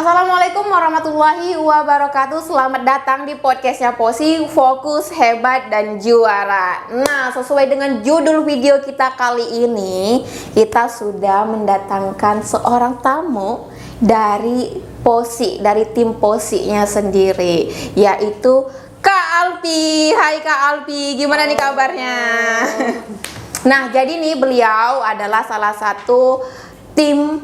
Assalamualaikum warahmatullahi wabarakatuh. Selamat datang di podcastnya Posi, Fokus, Hebat, dan Juara. Nah, sesuai dengan judul video kita kali ini, kita sudah mendatangkan seorang tamu dari Posi, dari tim Posinya sendiri, yaitu Kak Alpi. Hai Kak Alpi, gimana nih kabarnya? Nah, jadi nih beliau adalah salah satu tim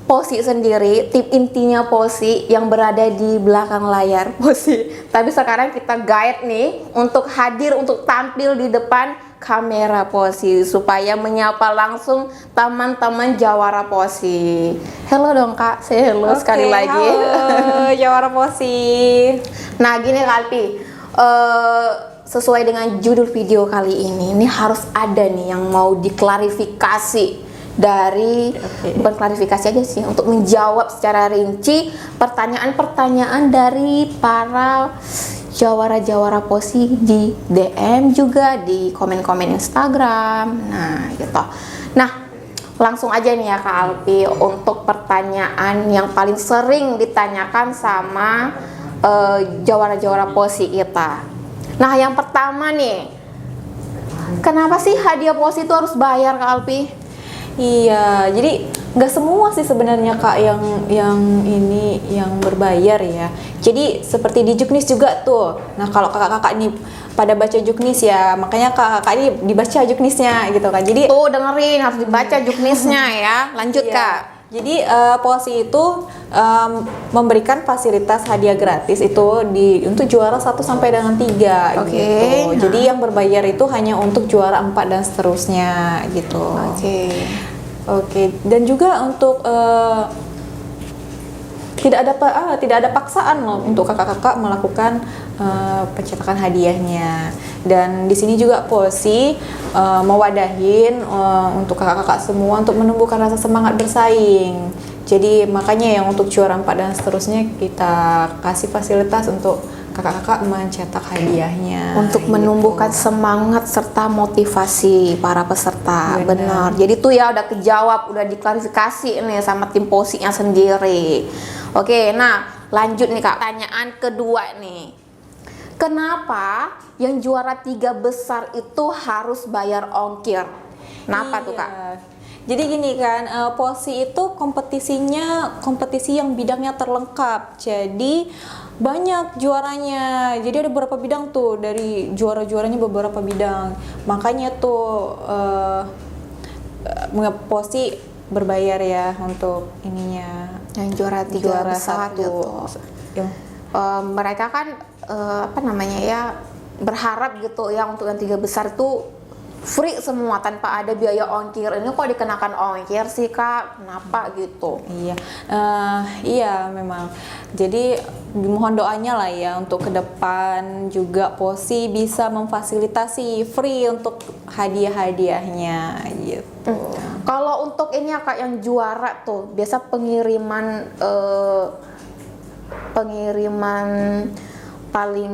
Posi sendiri, tim intinya Posi yang berada di belakang layar Posi. Tapi sekarang kita guide nih untuk hadir, untuk tampil di depan kamera Posi supaya menyapa langsung teman-teman Jawara Posi. Hello dong Kak, saya hello sekali lagi. Halo Jawara Posi. Nah gini Kak Alpi, sesuai dengan judul video kali ini harus ada nih yang mau diklarifikasi dari bukan klarifikasi aja sih, untuk menjawab secara rinci pertanyaan-pertanyaan dari para jawara-jawara Posi di DM juga di komen-komen Instagram. Nah gitu. Nah langsung aja nih ya Kak Alpi untuk pertanyaan yang paling sering ditanyakan sama jawara-jawara Posi kita. Nah yang pertama nih, kenapa sih hadiah Posi itu harus bayar Kak Alpi? Iya, jadi nggak semua sih sebenarnya Kak yang ini yang berbayar ya. Jadi seperti di Juknis juga tuh. Nah kalau kakak-kakak ini pada baca Juknis ya, makanya kakak-kakak ini dibaca Juknisnya gitu kan. Jadi tuh dengerin, harus dibaca Juknisnya ya. Lanjut iya. Kak. Jadi Posi itu memberikan fasilitas hadiah gratis itu untuk juara 1 sampai dengan 3 gitu. Jadi yang berbayar itu hanya untuk juara 4 dan seterusnya gitu. Oke. Dan juga untuk tidak ada paksaan loh untuk kakak-kakak melakukan pencetakan hadiahnya. Dan di sini juga Posi mewadahin untuk kakak-kakak semua untuk menumbuhkan rasa semangat bersaing. Jadi makanya yang untuk juara 4 dan seterusnya kita kasih fasilitas untuk kakak-kakak mencetak hadiahnya untuk menumbuhkan semangat serta motivasi para peserta. Benar. Jadi tuh ya udah kejawab, udah diklarifikasi nih sama tim Posinya sendiri. Oke, nah lanjut nih Kak, pertanyaan kedua nih. Kenapa yang juara 3 besar itu harus bayar ongkir? Kenapa tuh Kak? Jadi gini kan, Posi itu kompetisi yang bidangnya terlengkap. Jadi banyak juaranya. Jadi ada beberapa bidang tuh, dari juara-juaranya beberapa bidang. Makanya tuh Posi berbayar ya untuk ininya. Yang juara 3 besar gitu. Mereka kan berharap gitu ya untuk yang 3 besar itu free semua tanpa ada biaya ongkir. Ini kok dikenakan ongkir sih Kak? Kenapa gitu? Iya memang. Jadi mohon doanya lah ya untuk ke depan juga Posi bisa memfasilitasi free untuk hadiah-hadiahnya gitu. Kalau untuk ini ya Kak yang juara tuh biasa pengiriman paling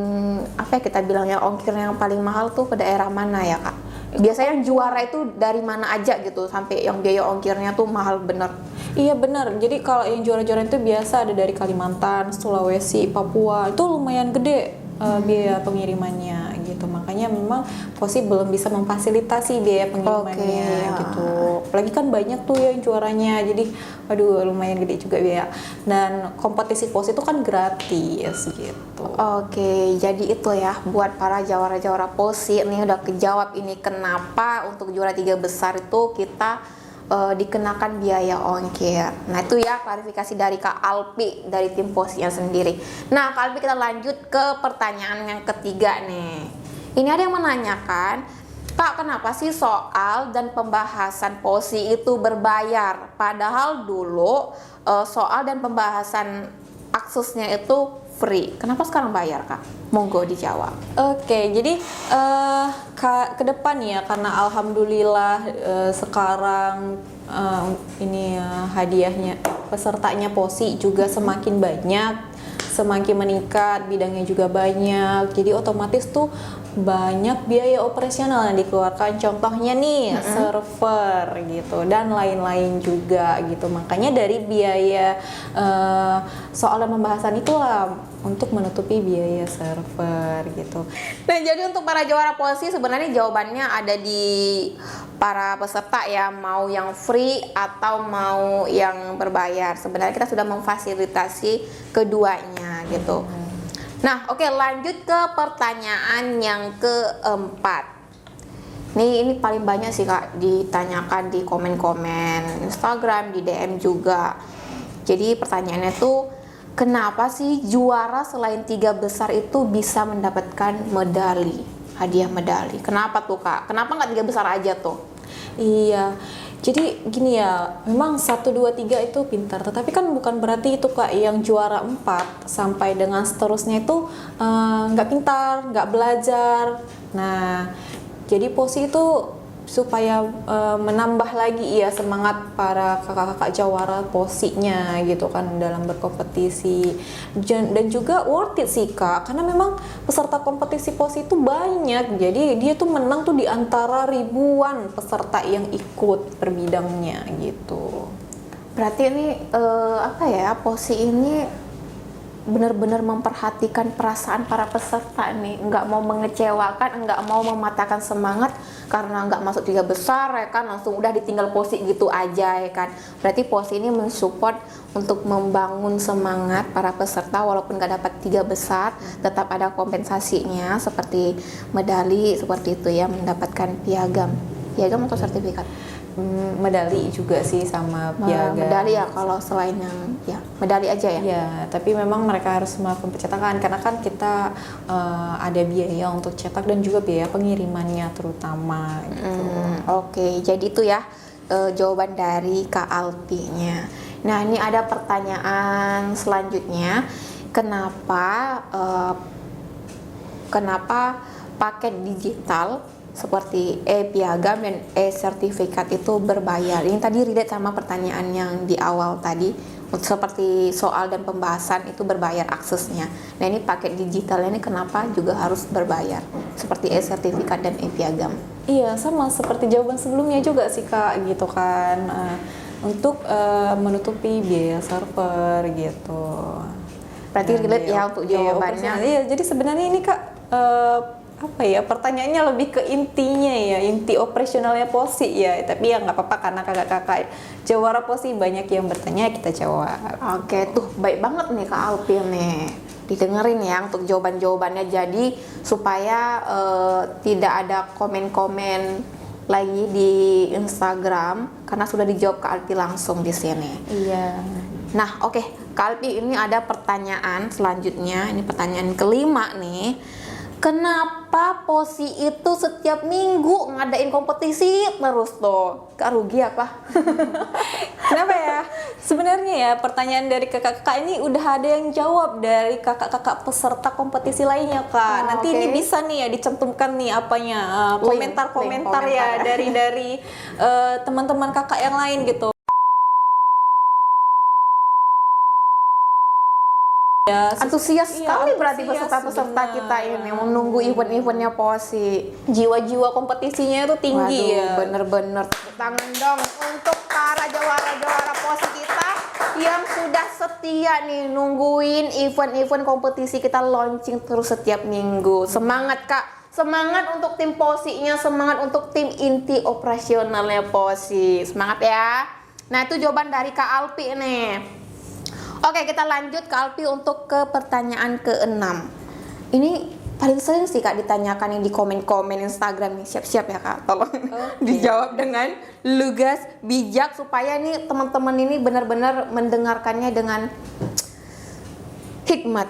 kita bilangnya ongkir yang paling mahal tuh ke daerah mana ya Kak? Biasanya yang juara itu dari mana aja gitu sampai yang biaya ongkirnya tuh mahal bener? Iya bener. Jadi kalau yang juara-juara itu biasa ada dari Kalimantan, Sulawesi, Papua, itu lumayan gede biaya pengirimannya gitu. Makanya memang Posi belum bisa memfasilitasi biaya pengirimannya gitu. Apalagi kan banyak tuh yang juaranya, jadi aduh lumayan gede juga biaya. Dan kompetisi Posi itu kan gratis gitu. Oke, jadi itu ya buat para jawara-jawara Posi ini udah kejawab ini kenapa untuk juara 3 besar itu kita dikenakan biaya ongkir. Nah itu ya klarifikasi dari Kak Alpi dari tim Posinya sendiri. Nah Kak Alpi, kita lanjut ke pertanyaan yang ketiga nih. Ini ada yang menanyakan, Kak kenapa sih soal dan pembahasan Posi itu berbayar? Padahal dulu soal dan pembahasan aksusnya itu free. Kenapa sekarang bayar Kak? Monggo dijawab. Oke, jadi ke depan ya, karena alhamdulillah sekarang hadiahnya pesertanya Posi juga semakin banyak, semakin meningkat, bidangnya juga banyak, jadi otomatis tuh banyak biaya operasional yang dikeluarkan, contohnya nih server gitu dan lain-lain juga gitu. Makanya dari biaya soal pembahasan itulah untuk menutupi biaya server gitu. Nah, jadi untuk para jawara polisi sebenarnya jawabannya ada di para peserta ya, mau yang free atau mau yang berbayar. Sebenarnya kita sudah memfasilitasi keduanya gitu. Nah, oke, lanjut ke pertanyaan yang keempat. Ini paling banyak sih Kak ditanyakan di komen-komen Instagram, di DM juga. Jadi pertanyaannya tuh, kenapa sih juara selain 3 besar itu bisa mendapatkan medali, hadiah medali? Kenapa tuh Kak? Kenapa nggak 3 besar aja tuh? Iya, jadi gini ya, memang 1, 2, 3 itu pintar, tetapi kan bukan berarti itu Kak yang juara 4 sampai dengan seterusnya itu nggak pintar, nggak belajar. Nah, jadi POSI itu supaya menambah lagi ya semangat para kakak-kakak jawara POSI-nya gitu kan dalam berkompetisi, dan juga worth it sih Kak, karena memang peserta kompetisi POSI itu banyak, jadi dia tuh menang tuh di antara ribuan peserta yang ikut per bidangnya gitu. Berarti ini apa ya, POSI ini benar-benar memperhatikan perasaan para peserta nih, nggak mau mengecewakan, nggak mau mematahkan semangat karena nggak masuk 3 besar ya kan, langsung udah ditinggal POSI gitu aja ya kan. Berarti POSI ini mensupport untuk membangun semangat para peserta, walaupun nggak dapat 3 besar tetap ada kompensasinya seperti medali seperti itu ya, mendapatkan piagam atau sertifikat. Medali juga sih sama piagam. Medali ya kalau selain yang ya medali aja ya. Ya, tapi memang mereka harus melakukan pencetakan karena kan kita ada biaya untuk cetak dan juga biaya pengirimannya terutama gitu. Oke, jadi itu ya jawaban dari Kak Alpi-nya. Nah, ini ada pertanyaan selanjutnya. Kenapa paket digital seperti e-piagam dan e-sertifikat itu berbayar? Ini tadi relate sama pertanyaan yang di awal tadi, seperti soal dan pembahasan itu berbayar aksesnya. Nah, ini paket digitalnya ini kenapa juga harus berbayar seperti e-sertifikat dan e-piagam? Iya, sama seperti jawaban sebelumnya juga sih Kak gitu kan, untuk menutupi biaya server gitu. Berarti relate ya untuk jawabannya. Iya, jadi sebenarnya ini Kak apa ya, pertanyaannya lebih ke intinya ya, inti operasionalnya POSI ya, tapi ya nggak apa-apa karena kakak-kakak jawara POSI banyak yang bertanya, kita jawab. Oke, tuh baik banget nih Kak Alpin nih, didengerin ya untuk jawaban-jawabannya, jadi supaya tidak ada komen-komen lagi di Instagram karena sudah dijawab Kak Alpi langsung di sini. Iya. Nah, oke, Kak Alpi, ini ada pertanyaan selanjutnya, ini pertanyaan kelima nih. Kenapa POSI itu setiap minggu ngadain kompetisi terus tuh? Kak, rugi apa? Kenapa ya? Sebenarnya ya pertanyaan dari kakak-kakak ini udah ada yang jawab dari kakak-kakak peserta kompetisi lainnya Kak. Nanti ini bisa nih ya dicantumkan nih apanya, komentar-komentar ya dari teman-teman kakak yang lain gitu. Ya, Antusias sekali berarti antusias, peserta-peserta benar. kita ini menunggu event-eventnya POSI. Jiwa-jiwa kompetisinya itu tinggi. Waduh, ya. bener-bener tepuk tangan dong untuk para jawara-jawara POSI kita yang sudah setia nih nungguin event-event kompetisi kita launching terus setiap minggu. Semangat Kak, semangat untuk tim POSI-nya, semangat untuk tim inti operasionalnya POSI. Semangat ya. Nah, itu jawaban dari Kak Alpi nih. Oke, kita lanjut Kak Alpi untuk ke pertanyaan ke-6. Ini paling sering sih Kak ditanyakan yang di komen-komen Instagram nih. Siap-siap ya Kak, tolong dijawab dengan lugas, bijak supaya nih teman-teman ini benar-benar mendengarkannya dengan hikmat.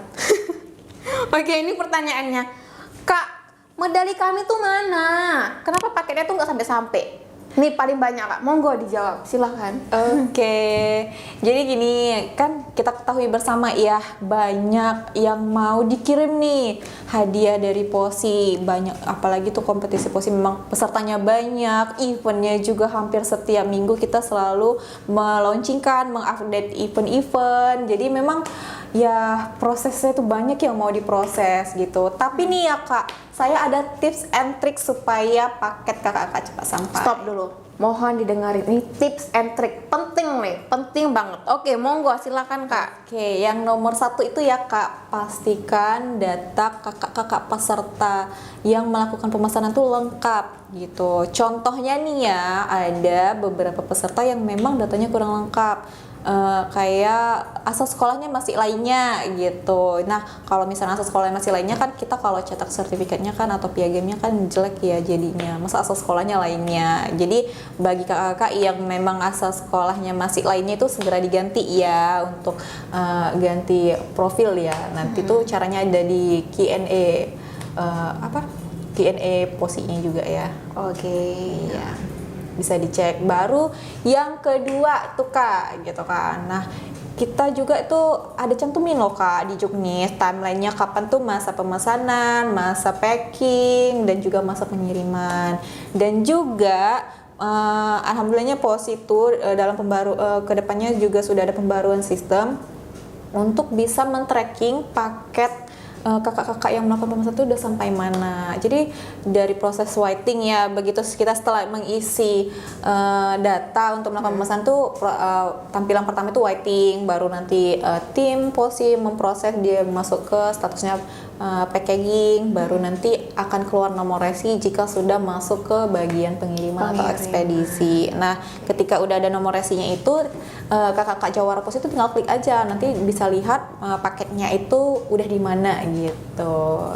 Oke, ini pertanyaannya. Kak, medali kami tuh mana? Kenapa paketnya tuh nggak sampai-sampai? Nih paling banyak Kak, monggo dijawab, silahkan. Oke, jadi gini kan kita ketahui bersama ya, banyak yang mau dikirim nih hadiah dari POSI, banyak, apalagi tuh kompetisi POSI memang pesertanya banyak, eventnya juga hampir setiap minggu kita selalu meluncurkan, mengupdate event-event, jadi memang ya prosesnya tuh banyak yang mau diproses gitu. Tapi nih ya Kak, saya ada tips and trick supaya paket kakak-kakak cepat sampai. Stop dulu, mohon didengarin, ini tips and trick penting nih, penting banget. Oke, monggo silakan Kak. Oke, yang nomor 1 itu ya Kak, pastikan data kakak-kakak peserta yang melakukan pemesanan tuh lengkap gitu. Contohnya nih ya, ada beberapa peserta yang memang datanya kurang lengkap. Kayak asal sekolahnya masih lainnya gitu. Nah, kalau misalnya asal sekolahnya masih lainnya kan kita kalau cetak sertifikatnya kan atau piagamnya kan jelek ya jadinya. Masa asal sekolahnya lainnya. Jadi bagi kakak-kakak yang memang asal sekolahnya masih lainnya itu segera diganti ya untuk ganti profil ya. Nanti tuh caranya ada di Q&A Q&A POSI-nya juga ya. Oke. Ya, bisa dicek. Baru yang kedua tuh Kak gitu kan. Nah, kita juga itu ada cantumin loh Kak di Juknis timelinenya kapan tuh masa pemesanan, masa packing, dan juga masa pengiriman. Dan juga alhamdulillahnya POSI itu dalam kedepannya juga sudah ada pembaruan sistem untuk bisa men-tracking paket kakak-kakak yang melakukan pemesanan itu udah sampai mana. Jadi dari proses waiting ya, begitu kita setelah mengisi data untuk melakukan pemesanan tuh tampilan pertama itu waiting, baru nanti tim POSI memproses dia masuk ke statusnya packaging, baru nanti akan keluar nomor resi jika sudah masuk ke bagian pengiriman atau ekspedisi. Nah, ketika udah ada nomor resinya itu kakak-kakak Jawara POSI itu tinggal klik aja, nanti bisa lihat paketnya itu udah di mana gitu.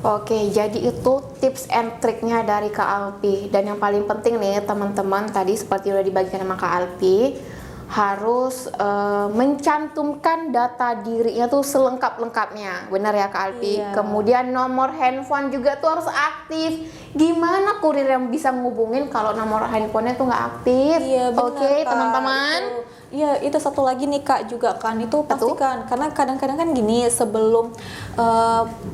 Oke, jadi itu tips and triknya dari Kak Alpi. Dan yang paling penting nih teman-teman, tadi seperti udah dibagikan sama Kak Alpi, harus mencantumkan data dirinya tuh selengkap-lengkapnya. Benar ya Kak Alpi? Iya. Kemudian nomor handphone juga tuh harus aktif. Gimana kurir yang bisa ngubungin kalau nomor handphonenya tuh nggak aktif? Iya, benar, Oke, Kak. teman-teman. Iya, itu satu lagi nih Kak juga kan, itu pastikan, karena kadang-kadang kan gini, sebelum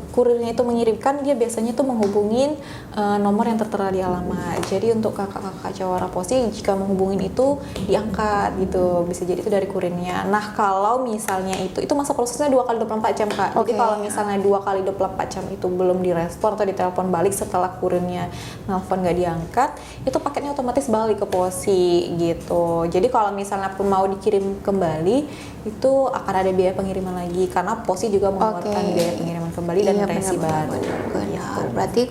kurirnya itu mengirimkan, dia biasanya tuh menghubungin nomor yang tertera di alamat. Jadi untuk kakak-kakak Jawara POSI jika menghubungin itu diangkat gitu, bisa jadi itu dari kurirnya. Nah, kalau misalnya itu masa prosesnya 2 kali 24 jam Kak. Jadi kalau misalnya 2 kali 24 jam itu belum direspon atau ditelepon balik setelah kurirnya nelfon nggak diangkat, itu paketnya otomatis balik ke POSI gitu. Jadi kalau misalnya pun mau dikirim kembali, itu akan ada biaya pengiriman lagi karena POSI juga mengeluarkan biaya pengiriman kembali dan resi baru. Benar. Berarti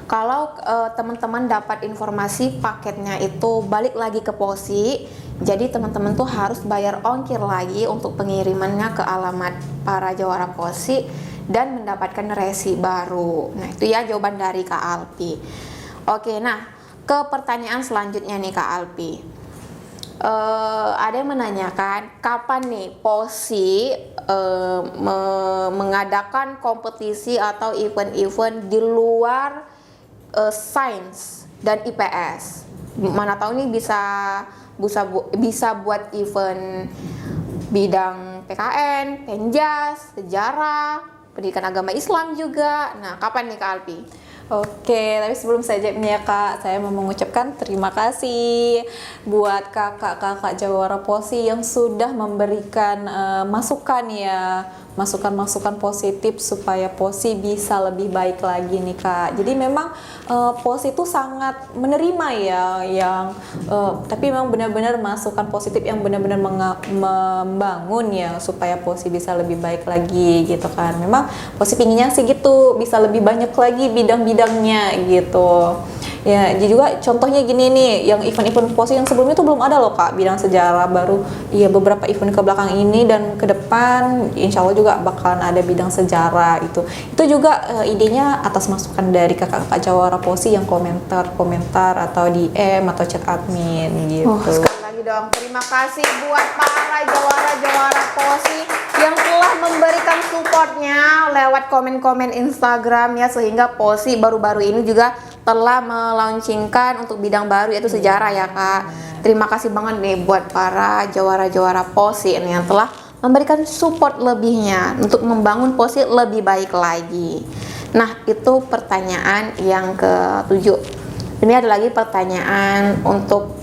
kalau teman-teman dapat informasi paketnya itu balik lagi ke POSI, jadi teman-teman tuh harus bayar ongkir lagi untuk pengirimannya ke alamat para Jawara POSI dan mendapatkan resi baru. Nah, itu ya jawaban dari Kak Alpi. Oke, nah ke pertanyaan selanjutnya nih Kak Alpi. Ada yang menanyakan kapan nih POSI mengadakan kompetisi atau event-event di luar sains dan IPS. Mana tahu nih bisa buat event bidang PKN, Penjas, sejarah, pendidikan agama Islam juga. Nah, kapan nih Kak Alpi? Oke, tapi sebelum saya jawab nih ya Kak, saya mau mengucapkan terima kasih buat kakak-kakak Jawara POSI yang sudah memberikan masukan ya, masukan-masukan positif supaya POSI bisa lebih baik lagi nih Kak. Jadi memang POSI itu sangat menerima ya, tapi memang benar-benar masukan positif yang benar-benar membangun ya supaya POSI bisa lebih baik lagi gitu kan. Memang POSI pinginnya sih gitu, bisa lebih banyak lagi bidang-bidangnya gitu. Ya, jadi juga contohnya gini nih, yang event-event POSI yang sebelumnya tuh belum ada loh Kak, bidang sejarah baru ya beberapa event ke belakang ini, dan ke depan insya Allah juga bakalan ada bidang sejarah itu juga idenya atas masukan dari kakak-kakak Jawara POSI yang komentar atau DM atau chat admin gitu. Sekali lagi dong, terima kasih buat para Jawara POSI yang telah memberikan supportnya lewat komen-komen Instagram ya, sehingga POSI baru-baru ini juga telah melaunchingkan untuk bidang baru yaitu sejarah ya Kak. Terima kasih banget nih buat para jawara-jawara POSI ini yang telah memberikan support lebihnya untuk membangun POSI lebih baik lagi. Nah, itu pertanyaan yang ke-7. Ini ada lagi pertanyaan untuk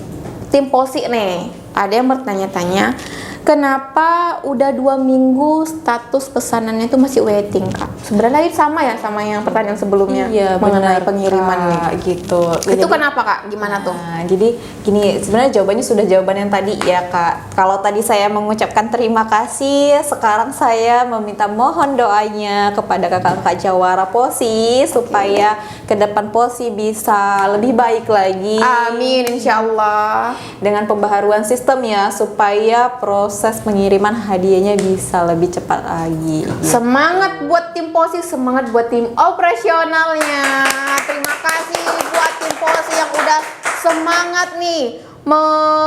tim POSI nih. Ada yang bertanya-tanya, kenapa udah 2 minggu status pesanannya itu masih waiting Kak? Sebenarnya itu sama ya sama yang pertanyaan sebelumnya mengenai pengiriman nih gitu. Itu kenapa Kak? Gimana tuh? Nah, jadi gini, sebenarnya jawabannya sudah jawaban yang tadi ya Kak. Kalau tadi saya mengucapkan terima kasih, sekarang saya meminta mohon doanya kepada kakak-kakak jawara POSI supaya ke depan POSI bisa lebih baik lagi. Amin, insyaallah. Dengan pembaharuan sistem ya, supaya proses pengiriman hadiahnya bisa lebih cepat lagi. Semangat buat tim POSI, semangat buat tim operasionalnya. Terima kasih buat tim POSI yang udah semangat nih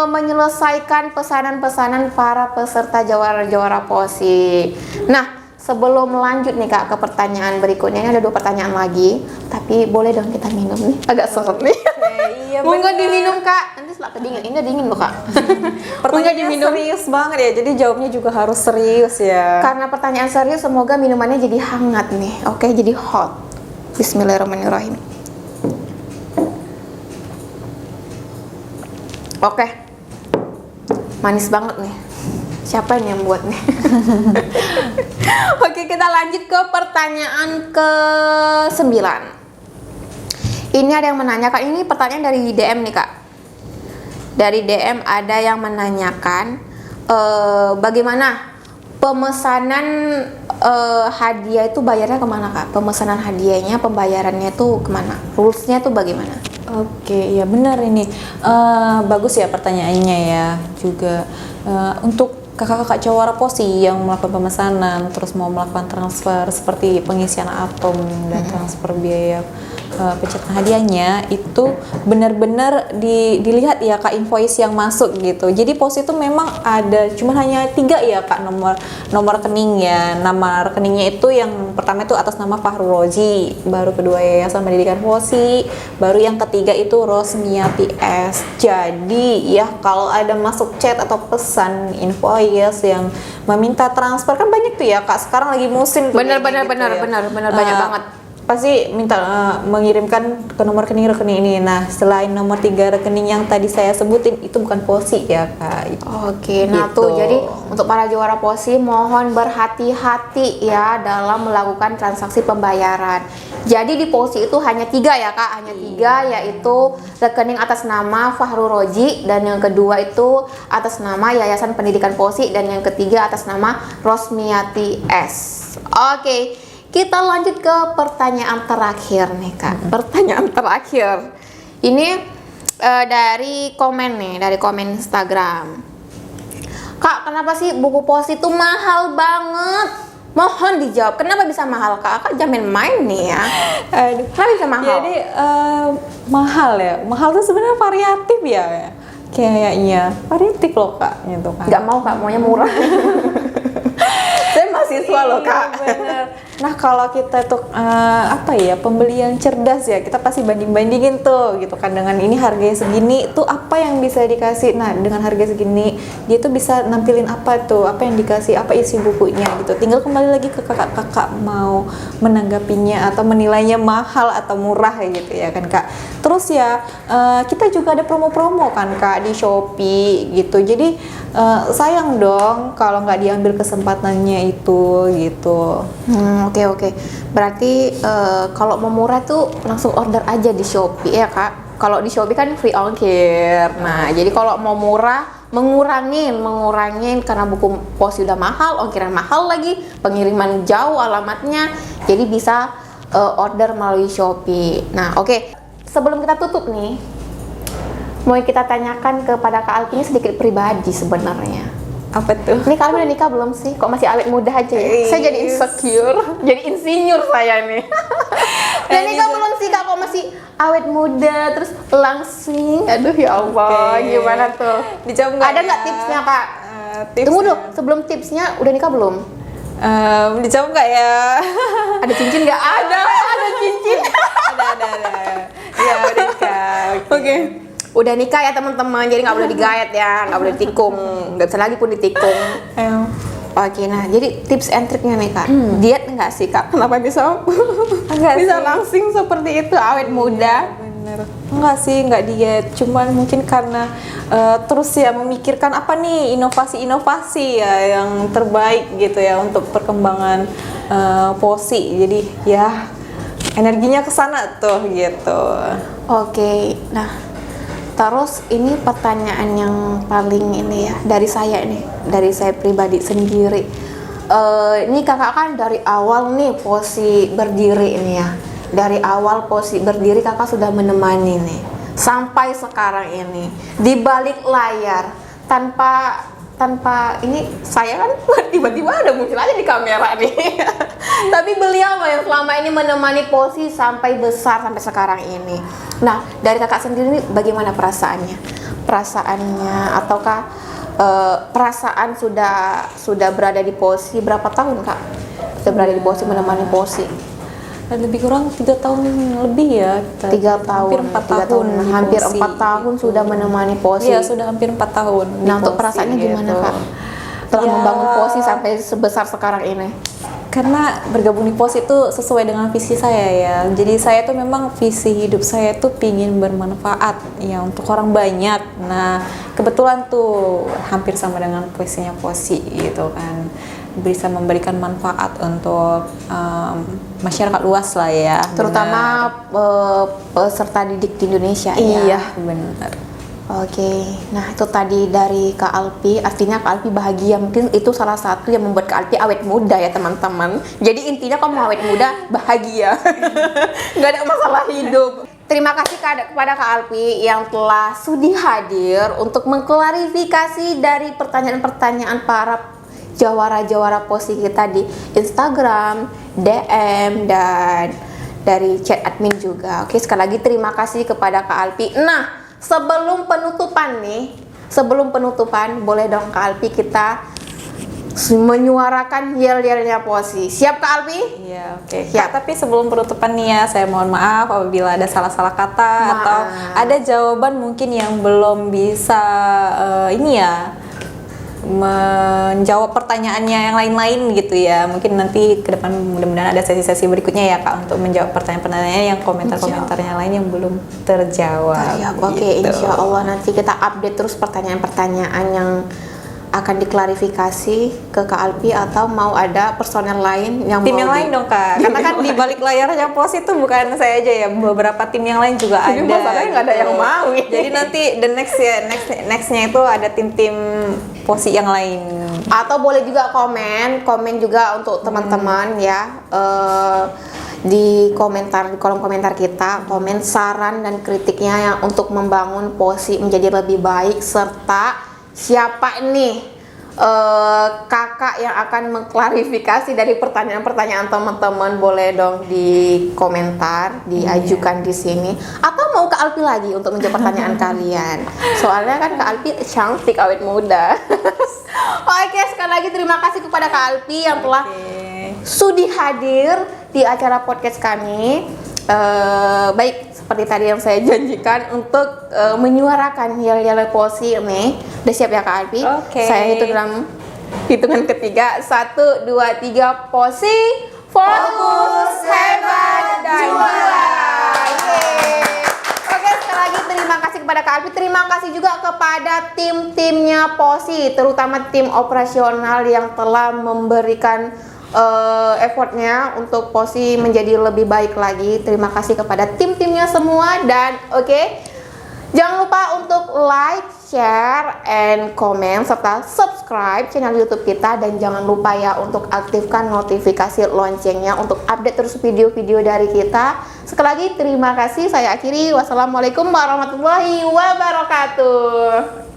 menyelesaikan pesanan-pesanan para peserta jawara-jawara POSI. Nah, sebelum lanjut nih Kak ke pertanyaan berikutnya, ini ada 2 pertanyaan lagi, tapi boleh dong kita minum nih, agak seret nih. Iya, Monggo diminum Kak, nanti setelah kedingin, ini udah dingin loh Kak. Pertanyaannya diminum. serius banget ya, jadi jawabnya juga harus serius ya. Karena pertanyaan serius, semoga minumannya jadi hangat nih. Oke, jadi hot. Bismillahirrahmanirrahim. Oke. Manis banget nih. Siapa ini yang buat nih? Oke, kita lanjut ke pertanyaan ke-9. Ini ada yang menanyakan, ini pertanyaan dari DM nih Kak. Dari DM ada yang menanyakan bagaimana pemesanan hadiah itu bayarnya kemana Kak? Pemesanan hadiahnya, pembayarannya itu kemana? Rulesnya itu bagaimana? Oke, ya benar ini. Bagus ya pertanyaannya ya juga. Untuk kakak-kakak jawara POSI yang melakukan pemesanan terus mau melakukan transfer seperti pengisian atom dan transfer biaya pencetakan hadiahnya, itu benar-benar dilihat ya Kak invoice yang masuk gitu. Jadi POSI itu memang ada cuma hanya 3 ya Kak nomor rekening ya. Nama rekeningnya itu yang pertama itu atas nama Fahrul Rozi, baru kedua Yayasan Pendidikan POSI, baru yang ketiga itu Rosmiati S. Jadi ya kalau ada masuk chat atau pesan invoice yang meminta transfer, kan banyak tuh ya Kak, sekarang lagi musim tuh Benar kayak gitu ya. banyak banget. Pasti minta mengirimkan ke nomor rekening ini. Nah, selain nomor 3 rekening yang tadi saya sebutin, itu bukan POSI ya Kak. Oke, nah Gitu. tuh jadi untuk para jawara POSI mohon berhati-hati ya dalam melakukan transaksi pembayaran. Jadi di POSI itu hanya 3 ya Kak, hanya 3, yaitu rekening atas nama Fahrul Rozi, dan yang kedua itu atas nama Yayasan Pendidikan POSI, dan yang ketiga atas nama Rosmiati S. Oke, kita lanjut ke pertanyaan terakhir nih Kak. Pertanyaan terakhir ini dari komen nih, dari komen Instagram. Kak, kenapa sih buku POSI itu mahal banget? Mohon dijawab, kenapa bisa mahal Kak? Kak jamin main nih ya. Aduh. Kenapa bisa mahal? Jadi mahal ya. Mahal tuh sebenarnya variatif ya. Kayaknya variatif loh Kak, gitu kan. Nggak mau Kak, maunya murah. Saya mahasiswa loh Kak. Bener. Nah kalau kita tuh apa ya, pembelian cerdas ya, kita pasti banding-bandingin tuh gitu kan, dengan ini harganya segini tuh apa yang bisa dikasih. Nah dengan harga segini dia tuh bisa nampilin apa tuh, apa yang dikasih, apa isi bukunya gitu. Tinggal kembali lagi ke kakak-kakak mau menanggapinya atau menilainya mahal atau murah gitu ya kan Kak. Terus ya kita juga ada promo-promo kan Kak di Shopee gitu. Jadi sayang dong kalau nggak diambil kesempatannya itu gitu. Oke. Berarti kalau mau murah tuh langsung order aja di Shopee ya Kak. Kalau di Shopee kan free ongkir. Nah, jadi kalau mau murah mengurangin karena buku POSI udah mahal, ongkiran mahal lagi, pengiriman jauh alamatnya. Jadi bisa order melalui Shopee. Nah, oke. Sebelum kita tutup nih, mau kita tanyakan kepada Kak Alpi ini sedikit pribadi sebenarnya. Apa tuh? Ini kalian udah nikah belum sih? Kok masih awet muda aja ya? Saya jadi insecure, jadi insinyur saya nih. Udah nikah belum sih Kak? Kok masih awet muda, terus langsing? Aduh ya Allah, gimana tuh? Dijawab nggak Ada ya? nggak tipsnya Kak? Tipsnya. Tunggu dulu, sebelum tipsnya udah nikah belum? Dijawab nggak ya? Ada cincin nggak? Ada cincin. ada. Ya udah nikah. Oke. Udah nikah ya teman-teman, jadi nggak boleh digayat ya, nggak boleh ditikung, nggak bisa lagi pun ditikung. Oke, nah jadi tips and triknya nih Kak, diet nggak sih Kak? Kenapa bisa bisa langsing seperti itu awet muda? Bener. Enggak sih, enggak diet, cuman mungkin karena terus ya memikirkan apa nih inovasi-inovasi ya yang terbaik gitu ya untuk perkembangan POSI. Jadi ya energinya ke sana tuh gitu. Oke, nah terus ini pertanyaan yang paling ini ya dari saya pribadi sendiri. Ini kakak kan dari awal nih POSI berdiri ini ya. Dari awal POSI berdiri kakak sudah menemani nih sampai sekarang ini di balik layar tanpa ini saya kan tiba-tiba ada muncul aja di kamera nih. Tapi beliau yang selama ini menemani POSI sampai besar sampai sekarang ini. Nah, dari kakak sendiri nih, bagaimana perasaannya? Ataukah perasaan sudah berada di POSI berapa tahun Kak? Sudah berada di POSI menemani POSI? Lebih kurang 3 tahun lebih ya. 3 tahun. Hampir 4 tahun sudah menemani POSI. Iya, sudah hampir 4 tahun. Nah, untuk perasaannya gimana Kak? Telah membangun POSI sampai sebesar sekarang ini. Karena bergabung di POSI itu sesuai dengan visi saya ya. Jadi saya tuh memang visi hidup saya tuh pingin bermanfaat ya untuk orang banyak. Nah kebetulan tuh hampir sama dengan visinya POSI gitu kan, bisa memberikan manfaat untuk masyarakat luas lah ya. Terutama peserta didik di Indonesia ya. Iya benar. Oke, nah itu tadi dari Kak Alpi, artinya Kak Alpi bahagia, mungkin itu salah satu yang membuat Kak Alpi awet muda ya teman-teman. Jadi intinya kamu awet muda, bahagia, nggak ada masalah hidup. Terima kasih kepada Kak Alpi yang telah sudi hadir untuk mengklarifikasi dari pertanyaan-pertanyaan para jawara-jawara POSI kita di Instagram, DM, dan dari chat admin juga. Oke, sekali lagi terima kasih kepada Kak Alpi. Nah, sebelum penutupan, boleh dong Kak Alpi kita menyuarakan yel-yelnya POSI. Siap Kak Alpi? Iya, oke. Siap. Tapi sebelum penutupan nih ya, saya mohon maaf apabila ada salah-salah kata atau ada jawaban mungkin yang belum bisa menjawab pertanyaannya yang lain-lain gitu ya. Mungkin nanti ke depan mudah-mudahan ada sesi-sesi berikutnya ya Kak untuk menjawab pertanyaan-pertanyaannya yang komentar-komentarnya lain yang belum terjawab. Oke, gitu. insya Allah nanti kita update terus pertanyaan-pertanyaan yang akan diklarifikasi ke Kak Alpi, atau mau ada personel lain yang tim yang lain dong Kak, karena kan di balik layarnya POSI itu bukan saya aja ya, beberapa tim yang lain juga ada. Masalahnya nggak ada yang mau. Jadi nanti the nextnya itu ada tim-tim POSI yang lain. Atau boleh juga komen juga untuk teman-teman ya, di kolom komentar kita, komen saran dan kritiknya yang untuk membangun POSI menjadi lebih baik, serta siapa nih kakak yang akan mengklarifikasi dari pertanyaan-pertanyaan teman-teman, boleh dong di komentar, diajukan di sini, atau mau Kak Alpi lagi untuk menjawab pertanyaan kalian. Soalnya kan Kak Alpi cantik, awet muda. Oke, sekali lagi terima kasih kepada Kak Alpi yang telah sudi hadir di acara podcast kami. Baik, seperti tadi yang saya janjikan untuk menyuarakan yel-yel POSI nih. Udah siap ya Kak Alpi? Oke. Saya hitung dalam hitungan ketiga. 1, 2, 3, POSI fokus, hebat, dan juara. Oke, sekali lagi terima kasih kepada Kak Alpi. Terima kasih juga kepada tim-timnya POSI, terutama tim operasional yang telah memberikan effortnya untuk POSI menjadi lebih baik lagi. Terima kasih kepada tim-timnya semua. Dan jangan lupa untuk like, share, and comment, serta subscribe channel YouTube kita. Dan jangan lupa ya untuk aktifkan notifikasi loncengnya untuk update terus video-video dari kita. Sekali lagi terima kasih. Saya akhiri. Wassalamualaikum warahmatullahi wabarakatuh.